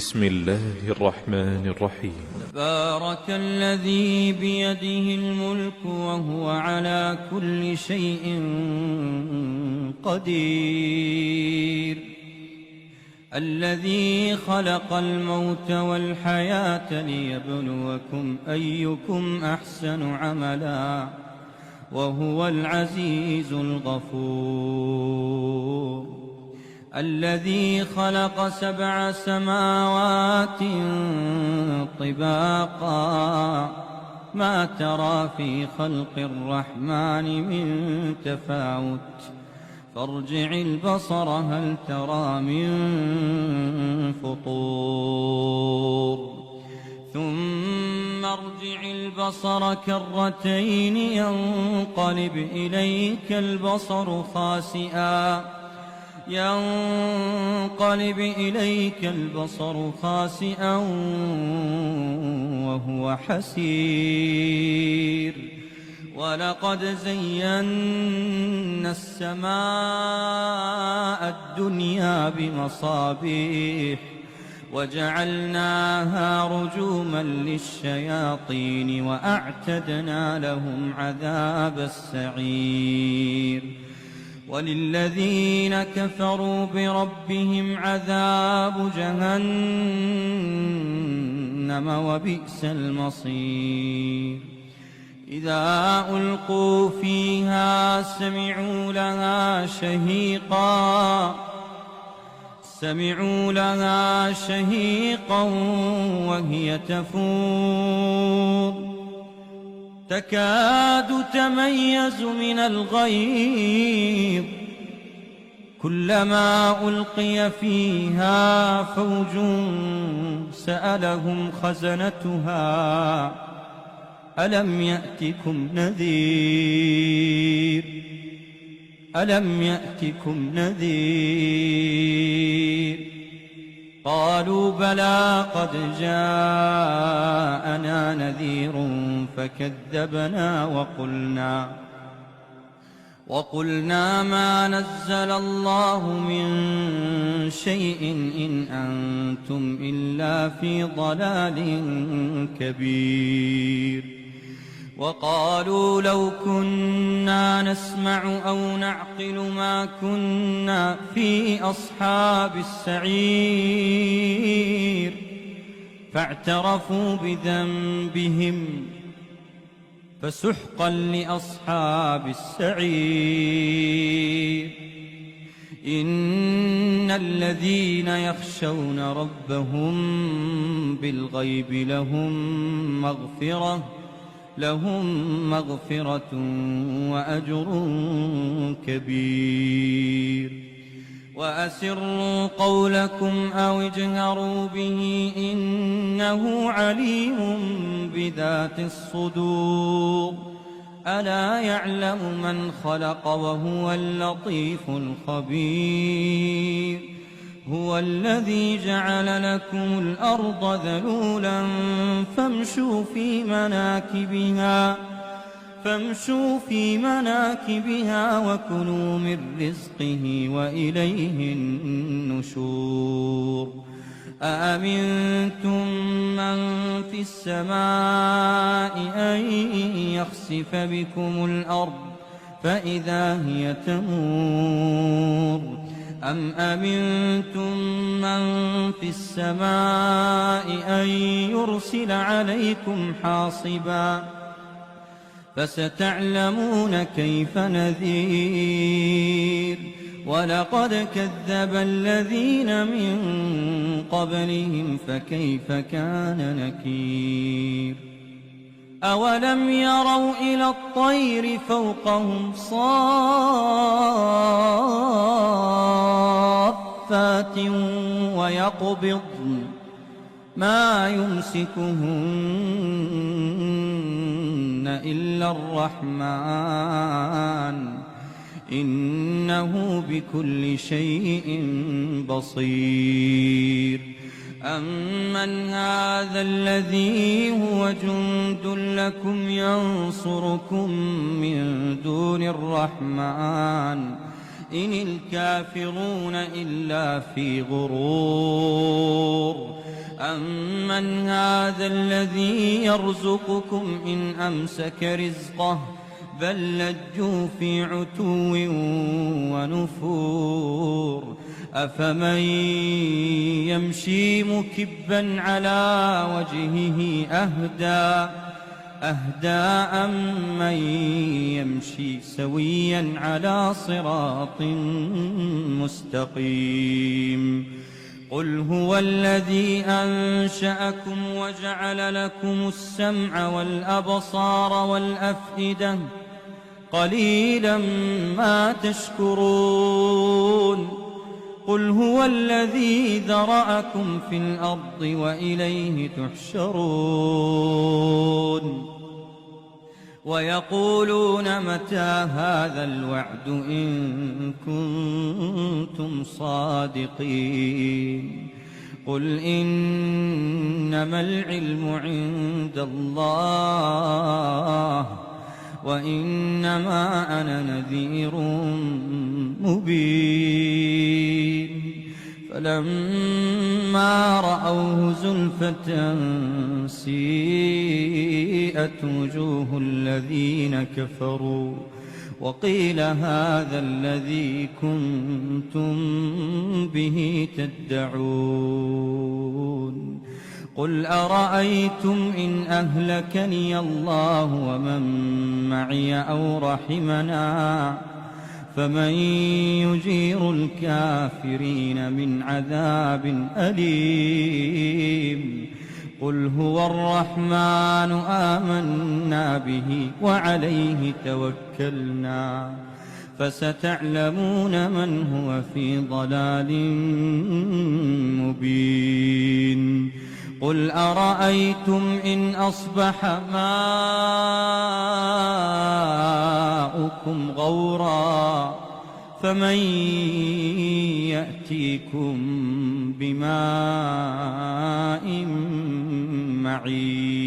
بسم الله الرحمن الرحيم. تبارك الذي بيده الملك وهو على كل شيء قدير، الذي خلق الموت والحياة ليبلوكم أيكم أحسن عملا وهو العزيز الغفور، الذي خلق 7 سماوات طباقا ما ترى في خلق الرحمن من تفاوت فارجع البصر هل ترى من فطور ثم ارجع البصر كرتين ينقلب إليك البصر خاسئا وهو حسير، ولقد زينا السماء الدنيا بمصابيح وجعلناها رجوما للشياطين وأعتدنا لهم عذاب السعير، وللذين كفروا بربهم عذاب جهنم وبئس المصير. إذا ألقوا فيها سمعوا لها شهيقا وهي تفور تكاد تميز من الغيظ، كلما ألقي فيها فوج سألهم خزنتها ألم يأتكم نذير قالوا بلى قد جاءنا نذير فكذبنا وقلنا ما نزل الله من شيء إن أنتم إلا في ضلال كبير. وقالوا لو كنا نسمع أو نعقل ما كنا في أصحاب السعير فاعترفوا بذنبهم فسحقا لأصحاب السعير. إن الذين يخشون ربهم بالغيب لهم مغفرة وأجر كبير. وأسروا قولكم أو اجهروا به إنه عليم بذات الصدور. ألا يعلم من خلق وهو اللطيف الخبير. هو الذي جعل لكم الأرض ذلولا فامشوا في مناكبها وكلوا من رزقه وإليه النشور. أأمنتم من في السماء أن يخسف بكم الأرض فإذا هي تمور أم أمنتم من في السماء أن يرسل عليكم حاصبا فستعلمون كيف نذير. ولقد كذب الذين من قبلهم فكيف كان نكير. أولم يروا إلى الطير فوقهم صافات ويقبضن ما يمسكهن إلا الرحمن إنه بكل شيء بصير. أمن هذا الذي هو جند لكم ينصركم من دون الرحمن إن الكافرون إلا في غرور. أمن هذا الذي يرزقكم إن أمسك رزقه بل لجوا في عتو ونفور أفمن يمشي مكبا على وجهه أهدى أمن يمشي سويا على صراط مستقيم قل هو الذي أنشأكم وجعل لكم السمع والأبصار والأفئدة قليلا ما تشكرون قل هو الذي ذرأكم في الأرض وإليه تحشرون ويقولون متى هذا الوعد إن كنتم صادقين قل إنما العلم عند الله وإنما أنا نذير مبين فلما رأوه زلفة سيئت وجوه الذين كفروا وقيل هذا الذي كنتم به تدعون قل أرأيتم إن أهلكني الله ومن معي أو رحمنا فمن يجير الكافرين من عذاب أليم قل هو الرحمن آمنا به وعليه توكلنا فستعلمون من هو في ضلال مبين قل أرأيتم إن أصبح ماؤكم غورا فمن يأتيكم بماء معين